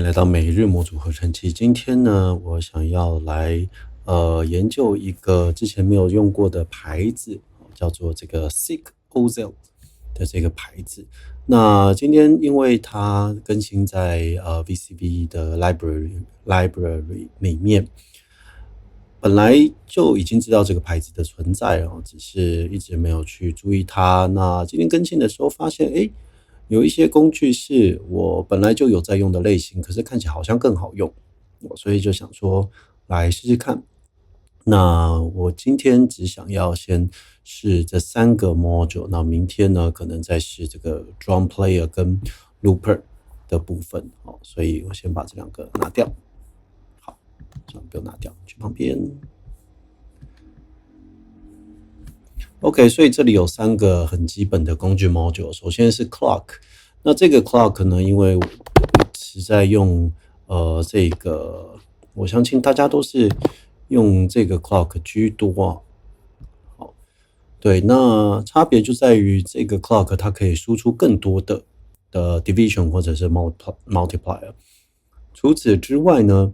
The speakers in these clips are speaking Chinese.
迎来到每日模组合成器。今天呢，我想要来研究一个之前没有用过的牌子，叫做这个 Seek Ozel 的这个牌子。那今天因为它更新在VCV 的 library 里面，本来就已经知道这个牌子的存在哦，只是一直没有去注意它。那今天更新的时候发现，有一些工具是我本来就有在用的类型，可是看起来好像更好用，所以就想说来试试看。那我今天只想要先试这3个 module， 那明天呢可能再试这个 drum player 跟 looper 的部分，所以我先把这2个拿掉。好，这样不用拿掉，去旁边。OK， 所以这里有3个很基本的工具 module。首先是 clock， 那这个 clock 呢，因为我是在用这个，我相信大家都是用这个 clock 居多。好，对，那差别就在于这个 clock 它可以输出更多的division 或者是 multiplier。除此之外呢，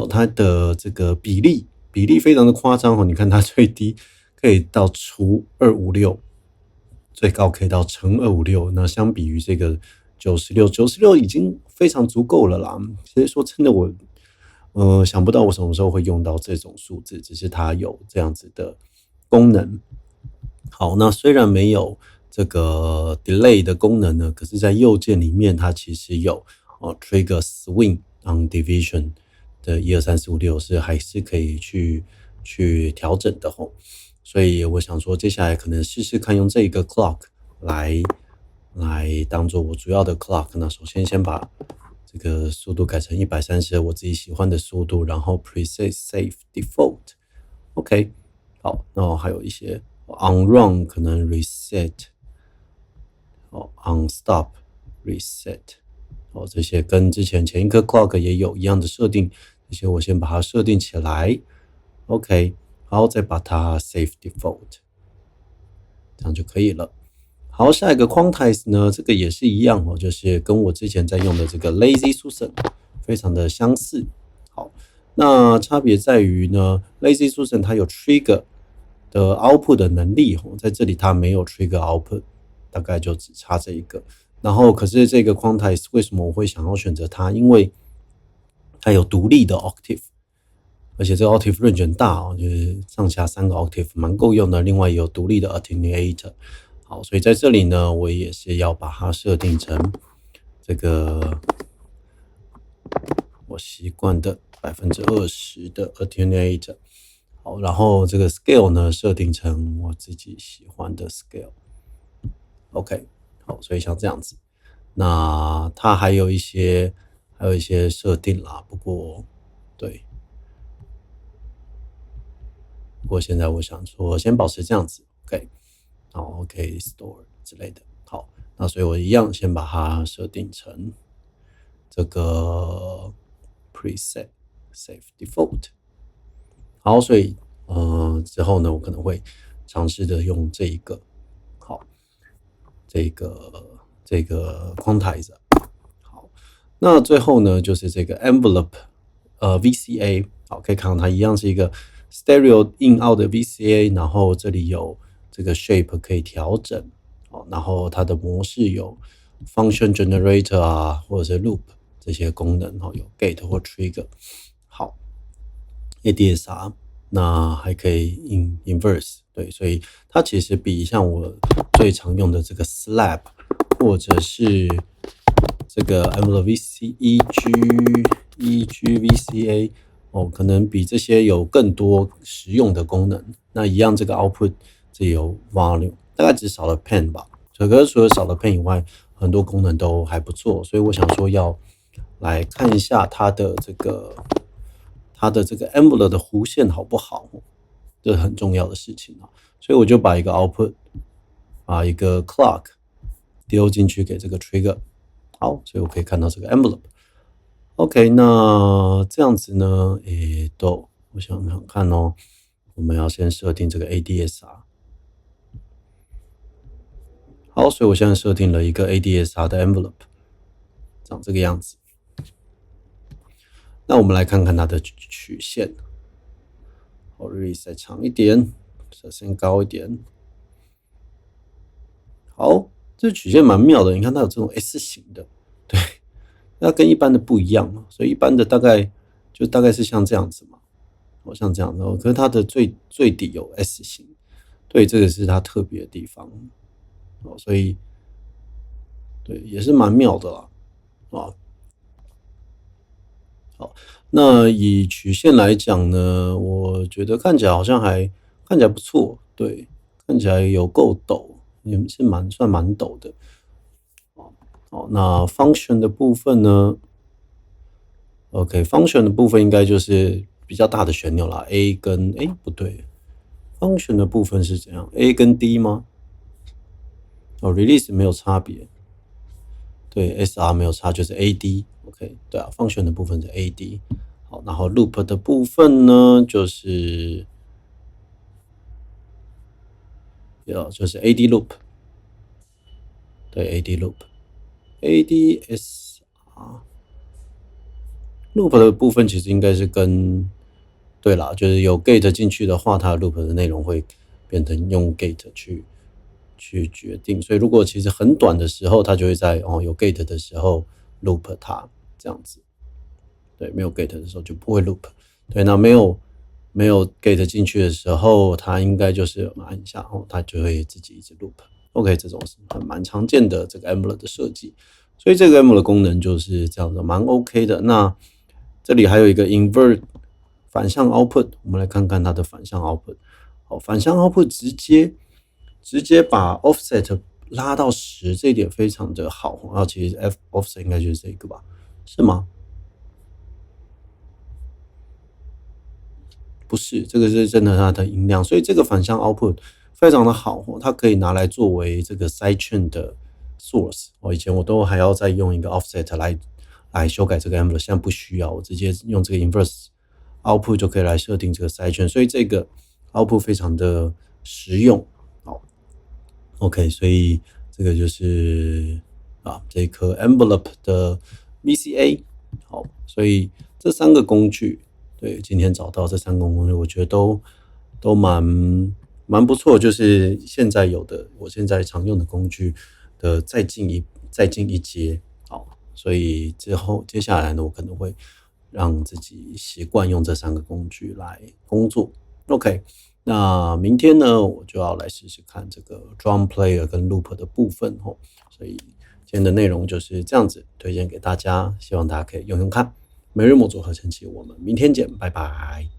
它的这个比例非常的夸张哦，你看它最低可以到除256，最高可以到乘256。那相比于这个96已经非常足够了啦。其实说真的，我想不到我什么时候会用到这种数字，只是它有这样子的功能。好，那虽然没有这个 delay 的功能呢，可是在右键里面它其实有trigger swing on division 的1 2 3 4 5 6是还是可以去调整的吼。所以我想说接下来可能试试看用这一个 clock 来当做我主要的 clock。那首先把这个速度改成130，我自己喜欢的速度，然后 preset save default。 OK， 好，那还有一些 on run 可能 reset， on stop reset， 这些跟前一颗 clock 也有一样的设定，这些我先把它设定起来。 OK， 然后再把它 save default， 这样就可以了。好，下一个 quantize 呢，这个也是一样哦，就是跟我之前在用的这个 lazy Susan 非常的相似。好，那差别在于呢 lazy Susan 它有 trigger 的 output 的能力，在这里它没有 trigger output， 大概就只差这一个。然后可是这个 quantize 为什么我会想要选择它？因为它有独立的 octave， 而且这个 octave range 很大哦，就是上下3个 octave 蛮够用的。另外也有独立的 attenuator。好，所以在这里呢，我也是要把它设定成这个我习惯的 20% 的 attenuator。好，然后这个 scale 呢，设定成我自己喜欢的 scale。OK， 好，所以像这样子，那它还有一些设定啦，不过现在我想说先保持这样子 ，OK。好 ，OK store 之类的。好，那所以我一样先把它设定成这个 preset save default。好，所以之后呢，我可能会尝试的用这一个，好，这个 quantizer。好，那最后呢，就是这个 envelope VCA。好，可以看到它一样是一个 stereo in out 的 VCA， 然后这里有这个 shape 可以调整，然后它的模式有 function generator 啊，或者是 loop 这些功能，有 gate 或 trigger。好 ，ADSR， 那还可以 inverse， 对，所以它其实比像我最常用的这个 slab 或者是这个 envelope EG VCA，可能比这些有更多实用的功能。那一样这个 output 这有 volume， 大概只少了 pen 吧。可是除了少了 pen 以外，很多功能都还不错，所以我想说要来看一下它的这个 envelope 的弧线好不好，这是很重要的事情啊。所以我就把一个 output， 把一个 clock 丢进去给这个 trigger。好，所以我可以看到这个 envelope。OK， 那这样子呢，我想想看哦，我们要先设定这个 ADSR。好，所以我现在设定了一个 ADSR 的 envelope， 长这个样子。那我们来看看它的曲线。release 再长一点，射线高一点。好，这曲线蛮妙的，你看它有这种 S 型的，对，那跟一般的不一样嘛，所以一般的大概是像这样子嘛，像这样的，可是它的最底有 S 型，对，这个是它特别的地方，所以对也是蛮妙的啦，好，那以曲线来讲呢，我觉得看起来好像看起来不错，对，看起来有够陡，也是算蛮陡的。好，那 function 的部分呢 ？OK，function 的部分应该就是比较大的旋钮啦，A 跟不对，function 的部分是怎样？A 跟 D 吗？release 没有差别，对 ，SR 没有差，就是 AD。OK， 对啊，function 的部分是 AD。好，然后 loop 的部分呢，就是AD loop， 对 AD loop，ADSR loop 的部分其实应该是对啦，就是有 gate 进去的话，它的 loop 的内容会变成用 gate 去决定，所以如果其实很短的时候，它就会在有 gate 的时候 loop 它这样子。对，没有 gate 的时候就不会 loop。对，那没有 gate 进去的时候，它应该就是按一下，它就会自己一直 loop。OK， 这种是蛮常见的这个 Ambler 的设计，所以这个 Ambler 的功能就是这样的，蛮 OK 的。那这里还有一个 invert 反向 output， 我们来看看它的反向 output。好，反向 output 直接把 offset 拉到10，这一点非常的好。然后其实 offset 应该就是这个吧？是吗？不是，这个是真的它的音量，所以这个反向 output 非常的好，它可以拿来作为这个 sidechain 的 source。以前我都还要再用一个 offset 来修改这个 envelope，现在不需要，我直接用这个 inverse output 就可以来设定这个 sidechain，所以这个 output 非常的实用。好 ，OK， 所以这个就是这一颗 envelope 的 VCA。好，所以这3个工具。对，今天找到这3个工具，我觉得都蛮不错，就是现在有的，我现在常用的工具的再进一阶。好，所以接下来呢，我可能会让自己习惯用这3个工具来工作。OK， 那明天呢，我就要来试试看这个 drum player 跟 loop 的部分哦。所以今天的内容就是这样子，推荐给大家，希望大家可以用用看。每日模组合成器，我们明天见，拜拜。